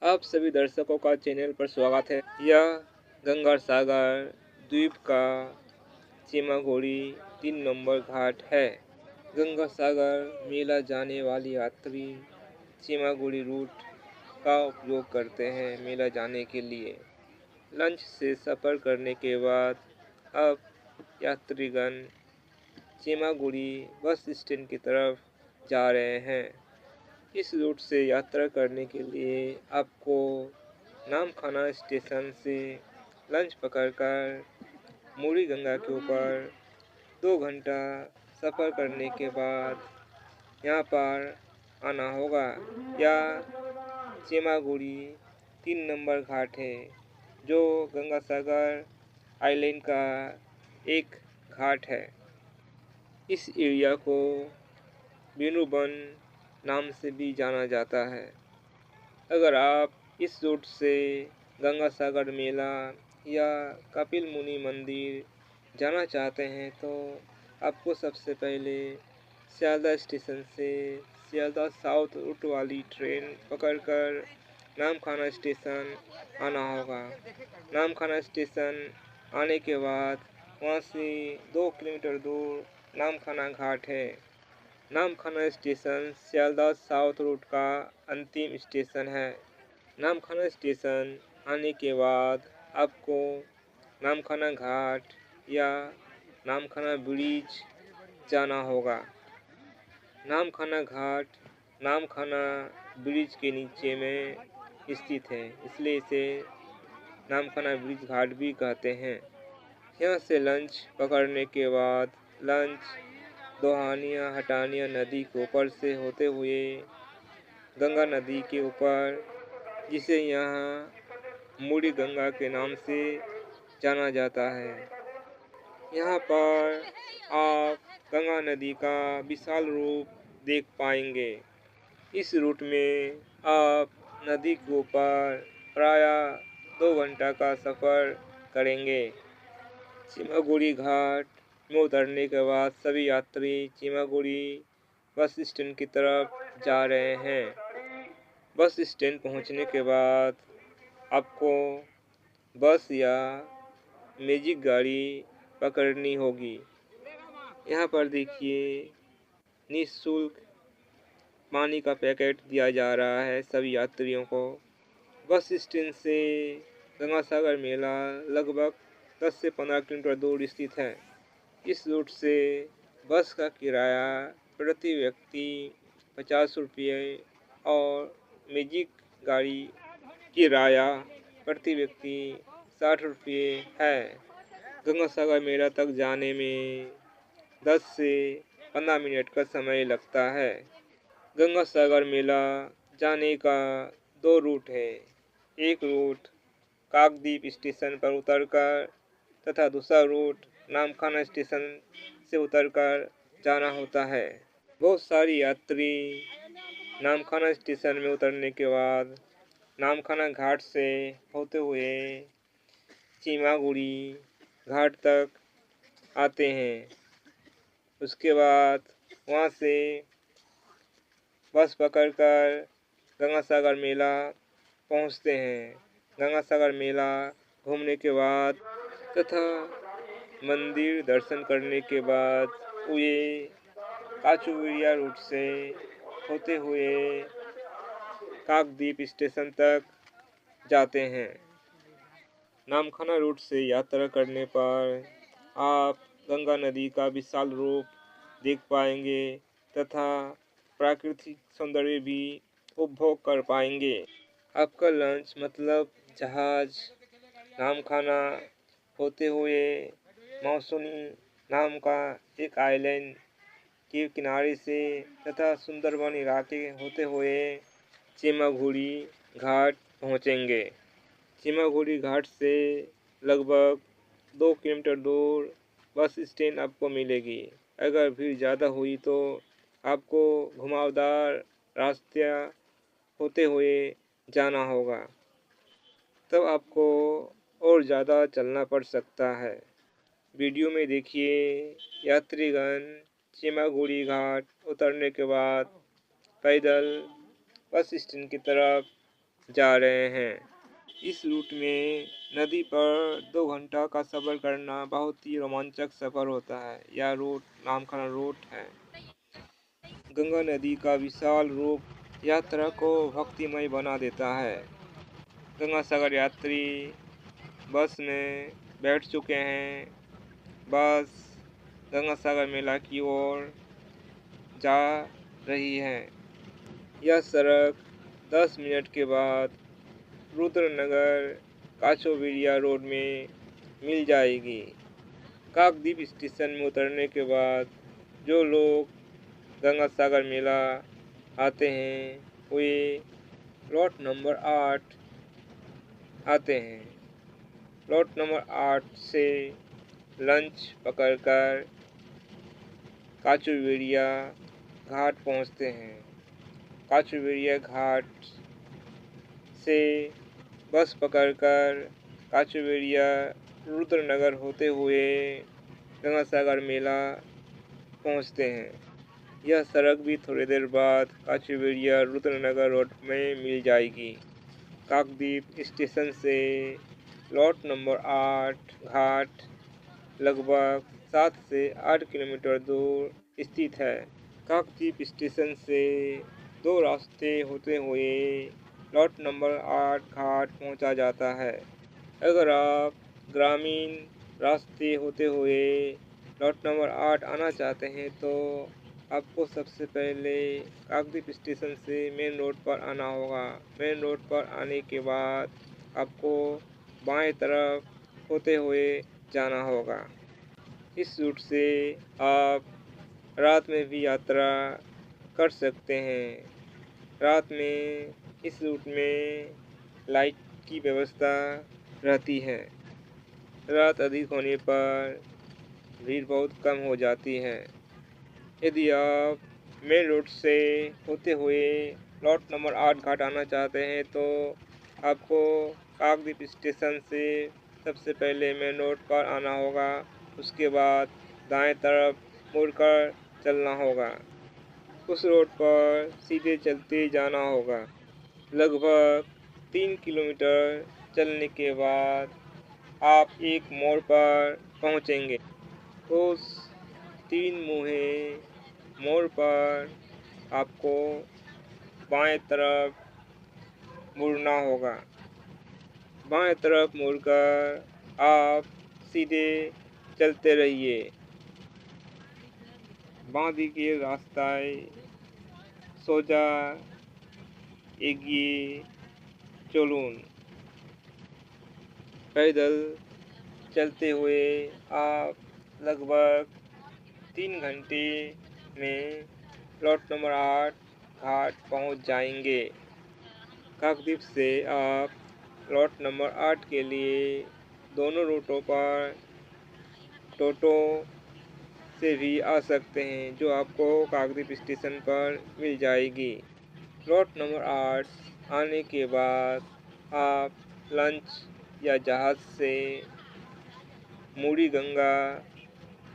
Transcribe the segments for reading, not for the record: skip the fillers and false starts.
आप सभी दर्शकों का चैनल पर स्वागत है। यह गंगा सागर द्वीप का चीमागुड़ी 3 नंबर घाट है। गंगा सागर मेला जाने वाले यात्री चीमागुड़ी रूट का उपयोग करते हैं मेला जाने के लिए। लंच से सफ़र करने के बाद अब यात्रीगण चीमागुड़ी बस स्टैंड की तरफ जा रहे हैं। इस रूट से यात्रा करने के लिए आपको नामखाना स्टेशन से लंच पकड़कर मुड़ी गंगा के ऊपर 2 घंटा सफ़र करने के बाद यहाँ पर आना होगा। यह चीमागुड़ी 3 नंबर घाट है, जो गंगा सागर आइलैंड का एक घाट है। इस एरिया को बेनुबन नाम से भी जाना जाता है। अगर आप इस रूट से गंगा सागर मेला या कपिल मुनि मंदिर जाना चाहते हैं तो आपको सबसे पहले सियालदह स्टेशन से सियालदह साउथ रूट वाली ट्रेन पकड़कर नामखाना स्टेशन आना होगा। नामखाना स्टेशन आने के बाद वहाँ से 2 किलोमीटर दूर नामखाना घाट है। Namkhana station Sealdah south route का अंतिम स्टेशन है। नामखाना स्टेशन आने के बाद आपको नामखाना घाट या नामखाना ब्रिज जाना होगा। नामखाना घाट नामखाना ब्रिज के नीचे में स्थित है, इसलिए इसे नामखाना ब्रिज घाट भी कहते हैं। यहाँ से लंच पकड़ने के बाद लंच दोहानिया हटानिया नदी के ऊपर से होते हुए गंगा नदी के ऊपर, जिसे यहाँ मुड़ी गंगा के नाम से जाना जाता है। यहाँ पर आप गंगा नदी का विशाल रूप देख पाएंगे। इस रूट में आप नदी के ऊपर प्रायः 2 घंटा का सफ़र करेंगे। चीमागुड़ी घाट में उतरने के बाद सभी यात्री चीमागुड़ी बस स्टैंड की तरफ जा रहे हैं। बस स्टैंड पहुंचने के बाद आपको बस या मैजिक गाड़ी पकड़नी होगी। यहाँ पर देखिए निःशुल्क पानी का पैकेट दिया जा रहा है सभी यात्रियों को। बस स्टैंड से गंगा सागर मेला लगभग 10 से 15 किलोमीटर दूर स्थित है। इस रूट से बस का किराया प्रति व्यक्ति 50 रुपये और मैजिक गाड़ी किराया प्रति व्यक्ति 60 रुपये है। गंगा सागर मेला तक जाने में 10 से 15 मिनट का समय लगता है। गंगा सागर मेला जाने का 2 रूट है। एक रूट काकद्वीप स्टेशन पर उतरकर तथा दूसरा रूट नामखाना स्टेशन से उतरकर जाना होता है। बहुत सारी यात्री नामखाना स्टेशन में उतरने के बाद नामखाना घाट से होते हुए चीमागुड़ी घाट तक आते हैं। उसके बाद वहाँ से बस पकड़कर गंगा सागर मेला पहुँचते हैं। गंगा सागर मेला घूमने के बाद तथा मंदिर दर्शन करने के बाद वे काचुविरिया रूट से होते हुए काकद्वीप स्टेशन तक जाते हैं। नामखाना रूट से यात्रा करने पर आप गंगा नदी का विशाल रूप देख पाएंगे तथा प्राकृतिक सौंदर्य भी उपभोग कर पाएंगे। आपका लंच मतलब जहाज नामखाना होते हुए मौसुनी नाम का एक आइलैंड के किनारे से तथा सुंदरबन इलाके होते हुए चीमागुड़ी घाट पहुँचेंगे। चीमागुड़ी घाट से लगभग 2 किलोमीटर दूर बस स्टैंड आपको मिलेगी। अगर भीड़ ज़्यादा हुई तो आपको घुमावदार रास्ते होते हुए जाना होगा, तब आपको और ज़्यादा चलना पड़ सकता है। वीडियो में देखिए यात्रीगण चीमागुड़ी घाट उतरने के बाद पैदल बस स्टैंड की तरफ जा रहे हैं। इस रूट में नदी पर 2 घंटा का सफ़र करना बहुत ही रोमांचक सफ़र होता है। यह रूट नामखाना रूट है। गंगा नदी का विशाल रूप यात्रा को भक्तिमय बना देता है। गंगा सागर यात्री बस में बैठ चुके हैं। बस गंगा सागर मेला की ओर जा रही है। यह सड़क 10 मिनट के बाद रुद्रनगर काछोविरिया रोड में मिल जाएगी। काकद्वीप स्टेशन में उतरने के बाद जो लोग गंगा सागर मेला आते हैं वे लॉट नंबर 8 आते हैं। लॉट नंबर 8 से लंच पकड़कर काछोविरिया घाट पहुंचते हैं। काछोविरिया घाट से बस पकड़कर काछोविरिया रुद्रनगर होते हुए गंगा सागर मेला पहुंचते हैं। यह सड़क भी थोड़ी देर बाद काछोविरिया रुद्रनगर रोड में मिल जाएगी। काकद्वीप स्टेशन से लॉट नंबर 8 घाट लगभग 7 से 8 किलोमीटर दूर स्थित है। काकद्वीप स्टेशन से 2 रास्ते होते हुए लॉट नंबर 8 घाट पहुंचा जाता है। अगर आप ग्रामीण रास्ते होते हुए लॉट नंबर 8 आना चाहते हैं तो आपको सबसे पहले काकद्वीप स्टेशन से मेन रोड पर आना होगा। मेन रोड पर आने के बाद आपको बाएं तरफ होते हुए जाना होगा। इस रूट से आप रात में भी यात्रा कर सकते हैं। रात में इस रूट में लाइट की व्यवस्था रहती है। रात अधिक होने पर भीड़ बहुत कम हो जाती है। यदि आप मेन रोड से होते हुए लॉट नंबर 8 घाट आना चाहते हैं तो आपको काकद्वीप स्टेशन से सबसे पहले मेन रोड पर आना होगा। उसके बाद दाएं तरफ मुड़कर चलना होगा। उस रोड पर सीधे चलते जाना होगा। लगभग 3 किलोमीटर चलने के बाद आप एक मोड़ पर पहुंचेंगे। उस 3 मुहे मोड़ पर आपको बाएं तरफ मुड़ना होगा। बाएं तरफ मुड़कर आप सीधे चलते रहिए। बाँ दिखे रास्ताएं सोजा एगिए चलून। पैदल चलते हुए आप लगभग 3 घंटे में लॉट नंबर 8 घाट पहुंच जाएंगे। काकद्वीप से आप लॉट नंबर 8 के लिए दोनों रूटों पर टोटो से भी आ सकते हैं जो आपको काकद्वीप स्टेशन पर मिल जाएगी। लॉट नंबर 8 आने के बाद आप लंच या जहाज़ से मूड़ी गंगा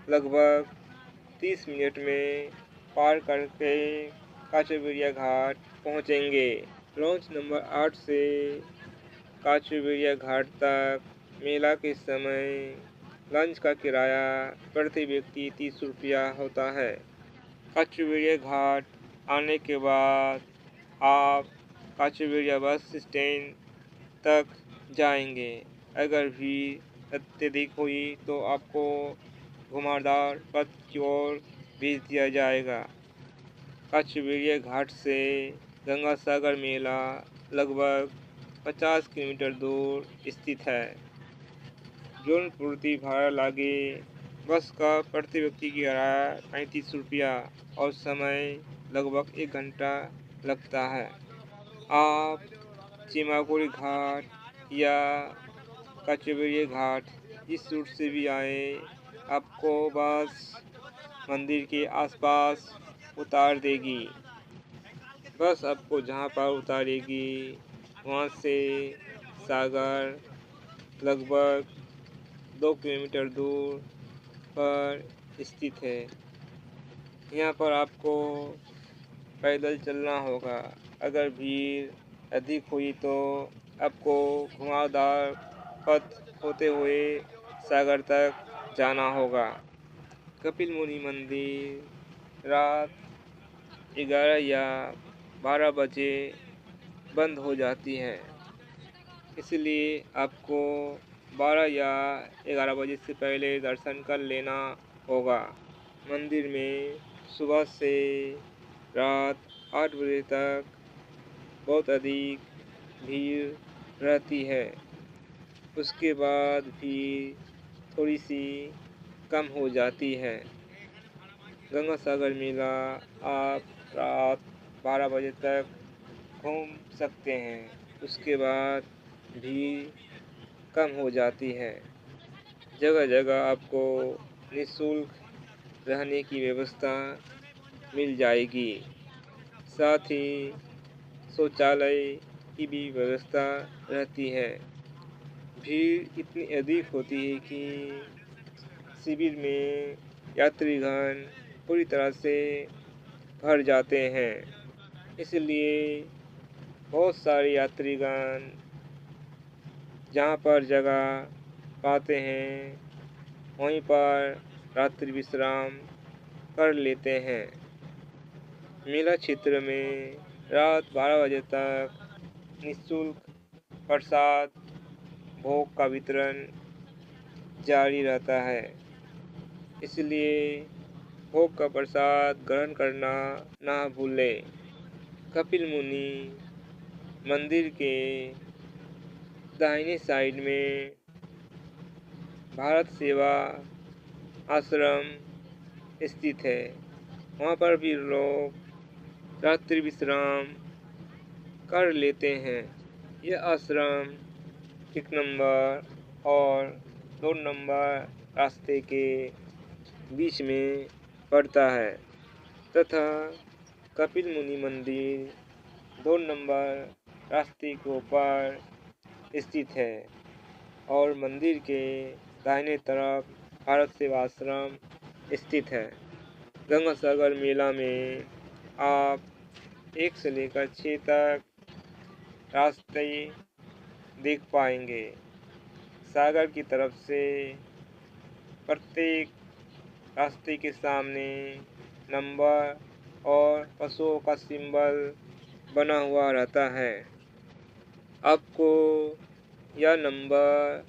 लगभग 30 मिनट में पार करके काछोविरिया घाट पहुंचेंगे। लॉन्च नंबर 8 से काछोविरिया घाट तक मेला के समय लंच का किराया प्रति व्यक्ति 30 रुपया होता है। काछोविरिया घाट आने के बाद आप काछोविरिया बस स्टैंड तक जाएंगे। अगर भीड़ अत्यधिक हुई तो आपको घुमावदार पथ की ओर भेज दिया जाएगा। काछोविरिया घाट से गंगा सागर मेला लगभग 50 किलोमीटर दूर स्थित है। जोन पूर्ति भाड़ा लागे बस का प्रति व्यक्ति किराया 35 रुपया और समय लगभग 1 घंटा लगता है। आप चिमाकुड़ी घाट या काछोविरिया घाट इस रूट से भी आए आपको बस मंदिर के आसपास उतार देगी। बस आपको जहाँ पर उतारेगी वहाँ से सागर लगभग 2 किलोमीटर दूर पर स्थित है। यहाँ पर आपको पैदल चलना होगा। अगर भीड़ अधिक हुई तो आपको घुमावदार पथ होते हुए सागर तक जाना होगा। कपिल मुनि मंदिर रात 11 या 12 बजे बंद हो जाती है, इसलिए आपको 12 या 11 बजे से पहले दर्शन कर लेना होगा। मंदिर में सुबह से रात 8 बजे तक बहुत अधिक भीड़ रहती है। उसके बाद भी थोड़ी सी कम हो जाती है। गंगा सागर मेला आप रात 12 बजे तक घूम सकते हैं। उसके बाद भीड़ कम हो जाती है। जगह जगह आपको निःशुल्क रहने की व्यवस्था मिल जाएगी। साथ ही शौचालय की भी व्यवस्था रहती है। भीड़ इतनी अधिक होती है कि शिविर में यात्रीगण पूरी तरह से भर जाते हैं। इसलिए बहुत सारे यात्रीगण जहाँ पर जगह पाते हैं वहीं पर रात्रि विश्राम कर लेते हैं। मेला क्षेत्र में रात 12 बजे तक निःशुल्क प्रसाद भोग का वितरण जारी रहता है, इसलिए भोग का प्रसाद ग्रहण करना ना भूलें। कपिल मुनि मंदिर के दाहिने साइड में भारत सेवा आश्रम स्थित है। वहाँ पर भी लोग रात्रि विश्राम कर लेते हैं। यह आश्रम 1 नंबर और 2 नंबर रास्ते के बीच में पड़ता है तथा कपिल मुनि मंदिर 2 नंबर रास्ते के ऊपर स्थित है और मंदिर के दाहिने तरफ भारत सेवा आश्रम स्थित है। गंगा सागर मेला में आप 1 से लेकर 6 तक रास्ते देख पाएंगे। सागर की तरफ से प्रत्येक रास्ते के सामने नंबर और पशुओं का सिंबल बना हुआ रहता है। आपको यह नंबर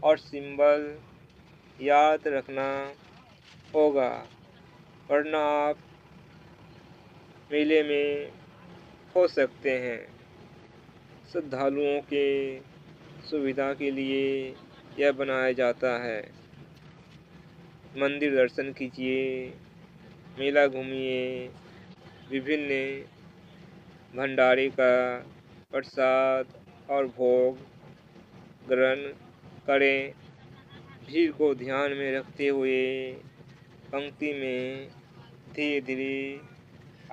और सिंबल याद रखना होगा, वरना आप मेले में खो सकते हैं। श्रद्धालुओं के सुविधा के लिए यह बनाया जाता है। मंदिर दर्शन कीजिए, मेला घूमिए, विभिन्न भंडारे का प्रसाद और भोग ग्रहण करें। भीड़ को ध्यान में रखते हुए पंक्ति में धीरे धीरे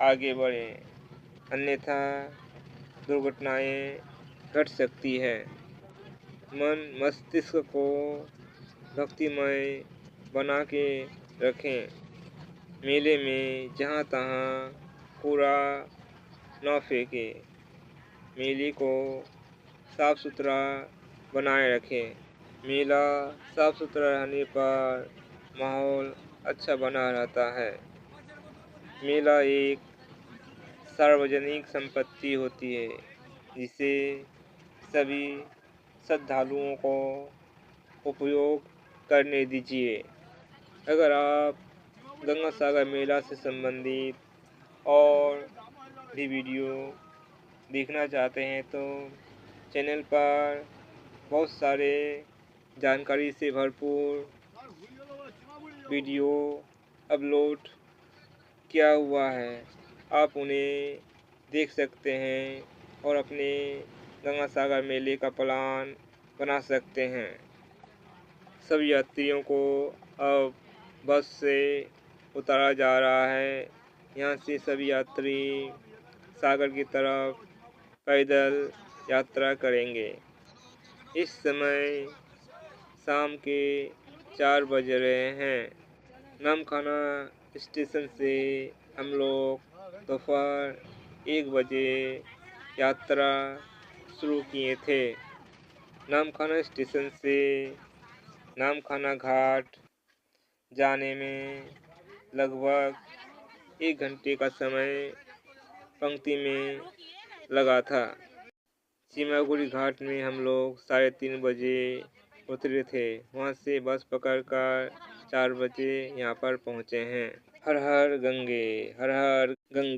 आगे बढ़ें, अन्यथा दुर्घटनाएं घट सकती है। मन मस्तिष्क को भक्तिमय बना के रखें। मेले में जहाँ तहाँ कूड़ा न फेंकें। मेले को साफ सुथरा बनाए रखें। मेला साफ सुथरा रहने पर माहौल अच्छा बना रहता है। मेला एक सार्वजनिक संपत्ति होती है, जिसे सभी श्रद्धालुओं को उपयोग करने दीजिए। अगर आप गंगा सागर मेला से संबंधित और भी वीडियो देखना चाहते हैं तो चैनल पर बहुत सारे जानकारी से भरपूर वीडियो अपलोड किया हुआ है। आप उन्हें देख सकते हैं और अपने गंगा सागर मेले का प्लान बना सकते हैं। सभी यात्रियों को अब बस से उतारा जा रहा है। यहाँ से सभी यात्री सागर की तरफ पैदल यात्रा करेंगे। इस समय शाम के 4 बज रहे हैं। नामखाना स्टेशन से हम लोग दोपहर 1 बजे यात्रा शुरू किए थे। नामखाना स्टेशन से नामखाना घाट जाने में लगभग 1 घंटे का समय पंक्ति में लगा था। चिमागुड़ी घाट में हम लोग 3:30 बजे उतरे थे। वहाँ से बस पकड़कर 4 बजे यहाँ पर पहुँचे हैं। हर हर गंगे, हर हर गंगे।